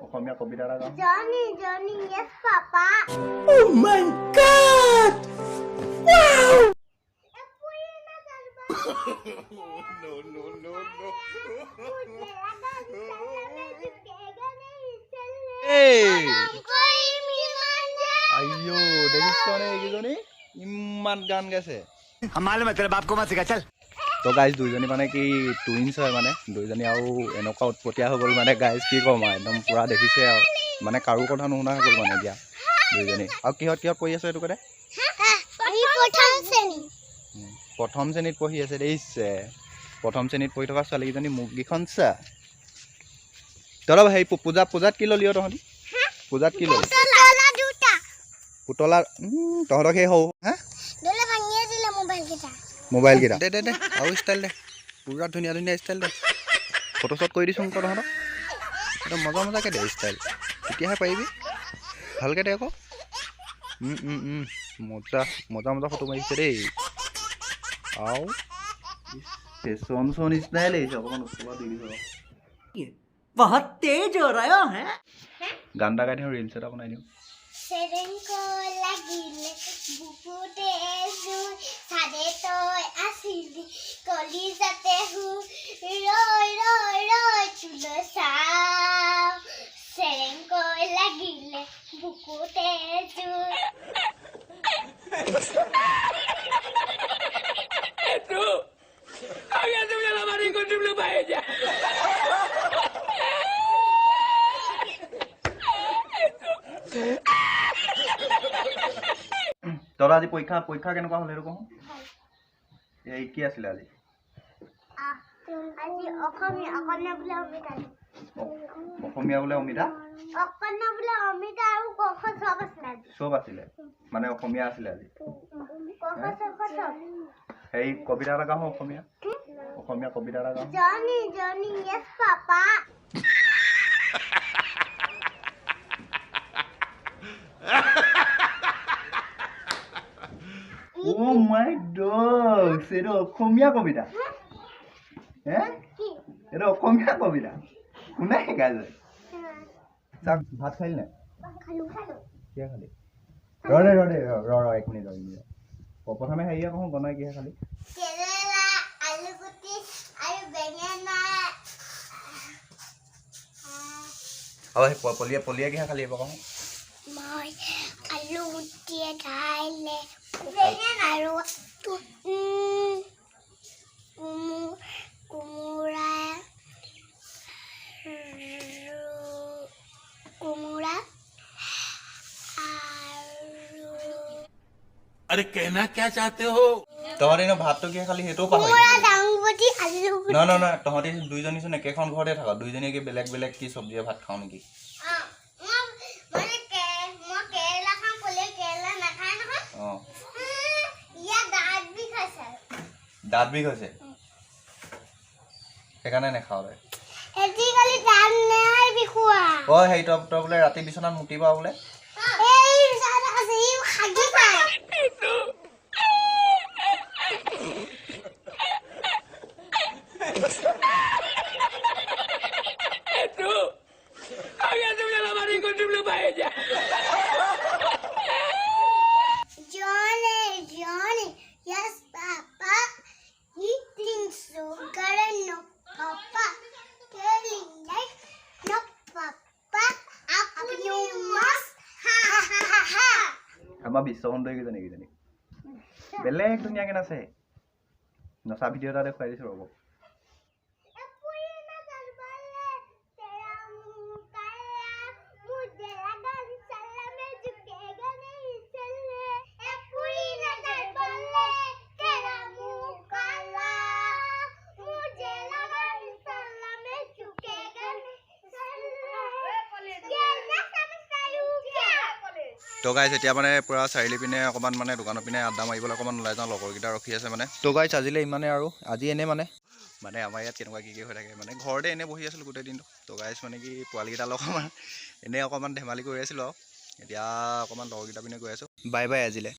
অসমীয়া কবিতা এটা গাওঁ। Johnny, Johnny, yes, Papa. Oh my God! Wow! No, no, no, no. Hey! Ayo, দেখিছনে এইকেইজনী ইমান গান গাইছে। हमारे मतलब बाप को मत सिखा चल। তো গাইজ দুইজনী মানে কি টুইনছ হয় মানে দুইজনী আৰু এনেকুৱা উৎপতীয়া হৈ গ'ল মানে গাইজ কি ক'ম আৰু একদম পূৰা দেখিছে আৰু মানে কাৰো কথা নুশুনা হৈ গ'ল মানে এতিয়া দুইজনী। আৰু কিহত কিহত পঢ়ি আছে এইটো কথা? প্ৰথম শ্ৰেণীত পঢ়ি আছে দেখিছে। প্ৰথম শ্ৰেণীত পঢ়ি থকা ছোৱালীকেইজনী মুখকেইখন চা। তহঁতৰ হেৰি পূজাত কি ল'লি তহঁতি? পূজাত কি ল'লি? পুতলা তহঁতক সেই হওঁ হা মোবাইল কেইটা দে দে দে আৰু ষ্টাইল দে পুৰা ধুনীয়া ধুনীয়া ষ্টাইল দে ফটো শ্বট কৰি দিছোঁ তহঁতক একদম মজা মজাকৈ দে ষ্টাইল তেতিয়াহে পাৰিবি ভালকৈ দে আকৌ মজা মজা মজা ফটো মাৰিছে দেই আৰু ফেশ্বন শ্বন ষ্টাইল আহিছে অকণমান ওচৰত দি দিছোঁ बहुत तेज हो रहा है গান এটা গাই দিওঁ ৰিলছ এটা বনাই দিওঁ Serenko lagile bukute zu sade toy asili koli jate hu roy roy roy chulo sao Serenko lagile bukute zu तू आगे तुमने हमारी को तुम लोग पाए जा তহঁতৰ আজি পৰীক্ষা কেনেকুৱা হ'ল সেইটো কওঁ এই কি আছিলে আজি আজি অসমীয়া বোলে অমিতা অসমীয়া বোলে অমিতা অসমীয়া বোলে অমিতা আৰু কখ চব আছিলে চব আছিলে মানে অসমীয়া আছিলে আজি কখ চব সেই কবিতা এটা গাওঁ অসমীয়া কবিতা এটা গাওঁ Johnny, Johnny, yes, Papa. Oh my God! এইটো অসমীয়া কবিতা হে এইটো অসমীয়া কবিতা কোনে শিকাইছে চাক ভাত খালি নাই খালো কিহে খালি ৰ এক মিনিট প্ৰথমে হেৰিয়ে কওঁ বনাই কিহে খালি কেৰেলা আলুগুটি আৰু বেঙেনা আৰু সেই পলিয়ে কিহে খালি এইবাৰ কওঁ মই আলুগুটিয়ে খাইলে আৰু কোমোৰা अरे कहना क्या चाहते हो তহঁতি ন ভাতটো কিহে খালি সেইটোও পাহৰি নহয় তহঁতি দুইজনীচোন একেখন ঘৰতে থাক দুইজনীয়ে কি বেলেগ বেলেগ কি চব্জিয়ে ভাত খাওঁ নেকি অঁ দাঁত বিষ হৈছে সেইকাৰণে নেখাওঁ তই অঁ হেৰি তই বোলে ৰাতি বিচনাত মুতিবা বোলে तू आगे तुमने हमारी को तुम लोग पाए जा Johnny, yes, Papa. Eating sugar and no Papa. Telling life, no Papa. Up you must. Ha ha ha ha. আমাৰ বিশ্ব সুন্দৰী কেইজনী বেলেগ ধুনীয়াকৈ নাচে নচা ভিডিঅ' এটা দেখুৱাই দিছোঁ ৰ'ব তো গাইজ এতিয়া মানে পূৰা চাৰিলি পিনে অকণমান মানে দোকানৰ পিনে আড্ডা মাৰিবলৈ অকণমান ওলাই যাওঁ লগৰকেইটা ৰখি আছে মানে তো গাইজ আজিলে ইমানে আৰু আজি এনেই মানে আমাৰ ইয়াত কেনেকুৱা কি হৈ থাকে মানে ঘৰতে এনেই বহি আছিলোঁ গোটেই দিনটো তো গাইজ মানে কি পোৱালীকেইটাৰ লগত এনেই অকণমান ধেমালি কৰি আছিলোঁ আৰু এতিয়া অকণমান লগৰকেইটা পিনে গৈ আছোঁ বাই বাই আজিলে